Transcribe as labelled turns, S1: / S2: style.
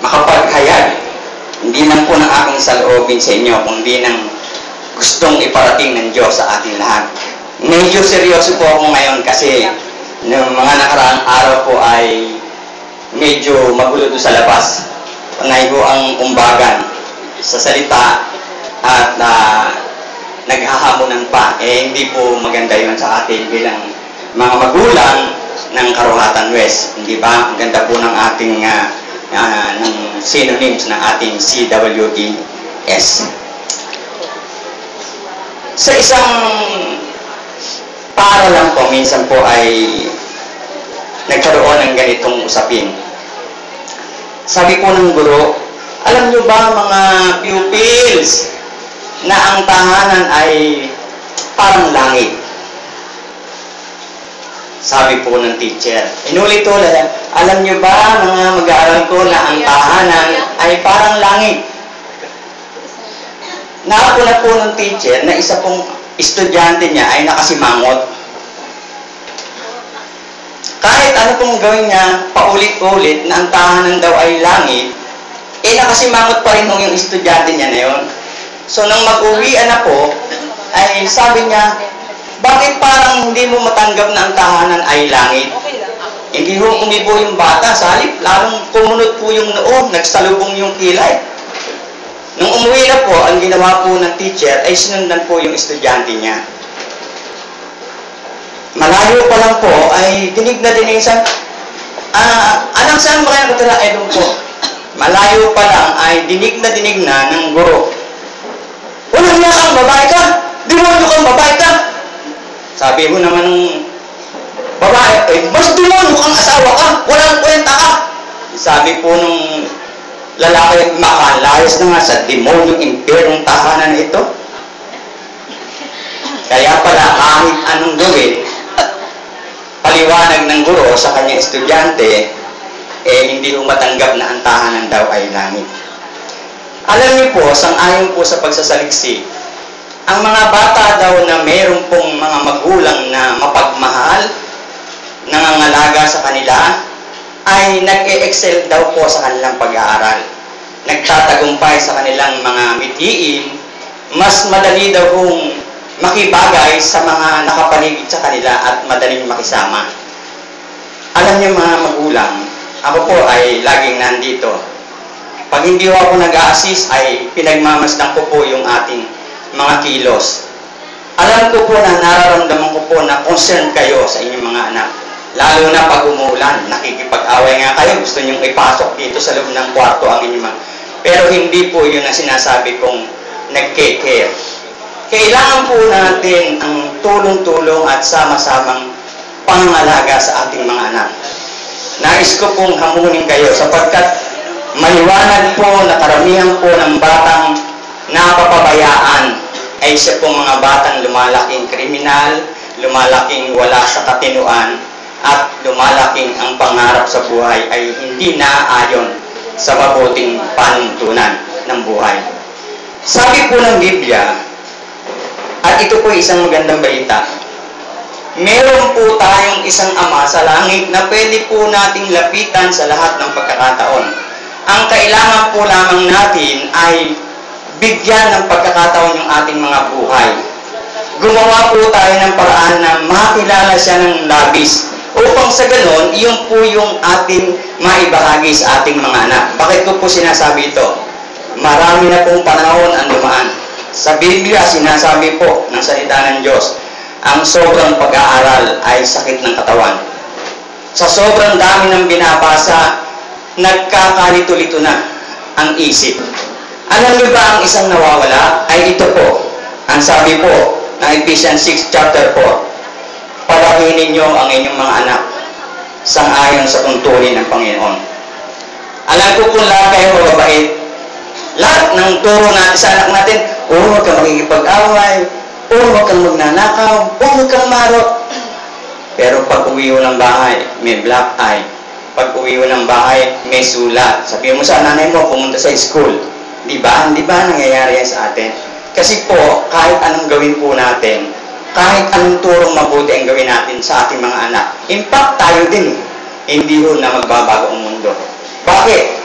S1: makapaghayag, hindi lang po ng aking saloobin sa inyo, kundi ng gustong iparating ng Diyos sa ating lahat. Medyo seryoso po ako ngayon kasi ng mga nakaraang araw po ay medyo magulo doon sa labas. Panay ko ang umbagan sa salita at naghahamunan pa. Hindi po maganda yun sa atin bilang mga magulang ng Karuhatan West. Hindi ba? Ang ganda po ng ating ng synonyms ng ating CWES. Sa isang paaralan po, minsan po ay nagkaroon ng ganitong usapin. Sabi po ng guro, alam nyo ba mga pupils na ang tahanan ay parang langit? Sabi po ng teacher. Inulit-ulit, alam nyo ba mga mag-aaral ko na ang tahanan ay parang langit? Naapuna po ng teacher na isa pong estudyante niya ay nakasimangot. Kahit ano pong gawin niya, paulit-ulit na ang tahanan daw ay langit, nakasimangot pa rin yung estudyante niya na yun. So, nang mag-uwian na po, ay sabi niya, bakit parang hindi mo matanggap na ang tahanan ay langit? Hindi ho umibo yung bata, sa halip, lalong kumunot po yung noo, nagsalubong yung kilay. Nung umuwi na po, ang ginawa po ng teacher ay sinundan po yung estudyante niya. Malayo pa lang po, ay dinig na dinisan, anak, saan ba kayo nakatira? Ay, doon po. Malayo pa lang, ay dinig na ng guro. Walang niya kang babae ka! Demonyo kang babae ka! Sabi mo naman ng babae, mas demonyo kang asawa ka! Walang kwenta ka! Sabi po nung lalaki, makalayas na nga sa demonyong impyernong tahanan na ito. Kaya pala, kahit anong gawin, paliwanag ng guro sa kanyang estudyante, hindi mo matanggap na ang tahanan daw ay langit. Alam niyo po, sang-ayon po sa pagsasaliksik, ang mga bata daw na mayroon pong mga magulang na mapagmahal, nangangalaga sa kanila, ay nag-e-excel daw po sa kanilang pag-aaral. Nagtatagumpay sa kanilang mga mithiin, mas madali daw kung makibagay sa mga nakapaligid sa kanila at madaling makisama. Alam niyo mga magulang, ako po ay laging nandito. Pag hindi ako nag-a-assist ay pinagmamasdan ko po yung ating mga kilos. Alam ko po na nararamdaman ko po na concern kayo sa inyong mga anak. Lalo na pag umulan, nakikipag-away nga kayo, gusto nyong ipasok dito sa loob ng kwarto ang inyong mga. Pero hindi po yun ang sinasabi kong nag-care. Kailangan po natin ang tulong-tulong at sama-samang pangangalaga sa ating mga anak. Nais ko pong hamunin kayo sapagkat maliwanag po na karamihan po ng batang napapabayaan ay siya pong mga batang lumalaking kriminal, lumalaking wala sa katinuan, at lumalaking ang pangarap sa buhay ay hindi naaayon sa mabuting panuntunan ng buhay. Sabi po ng Biblia, at ito po isang magandang balita, meron po tayong isang ama sa langit na pwede po nating lapitan sa lahat ng pagkakataon. Ang kailangan po lamang natin ay bigyan ng pagkakataon yung ating mga buhay. Gumawa po tayo ng paraan na makilala siya ng labis upang sa ganon, iyon po yung ating maibahagi sa ating mga anak. Bakit ko po sinasabi ito? Marami na pong panahon ang dumaan. Sa Biblia, sinasabi po ng salita ng Diyos, ang sobrang pag-aaral ay sakit ng katawan. Sa sobrang dami ng binabasa, nagkakalito-lito na ang isip. Alam niyo ba ang isang nawawala? Ay ito po. Ang sabi po ng Ephesians 6 chapter 4, palakihin ninyo ang inyong mga anak sang-ayon sa tuntunin ng Panginoon. Alam ko kung lahat kayo mababait. Lahat ng turo natin sa anak natin, huwag kang makikipag-away, huwag kang magnanakaw, huwag kang marot. Pero pag uwi mo ng bahay, may black eye. Pag uwi mo ng bahay, may sulat. Sabihin mo sa nanay mo, pumunta sa school. Di ba? Di ba nangyayari yan sa atin? Kasi po, kahit anong gawin po natin, kahit anong turong mabuti ang gawin natin sa ating mga anak, impact tayo din. Hindi ho na magbabago ang mundo. Bakit?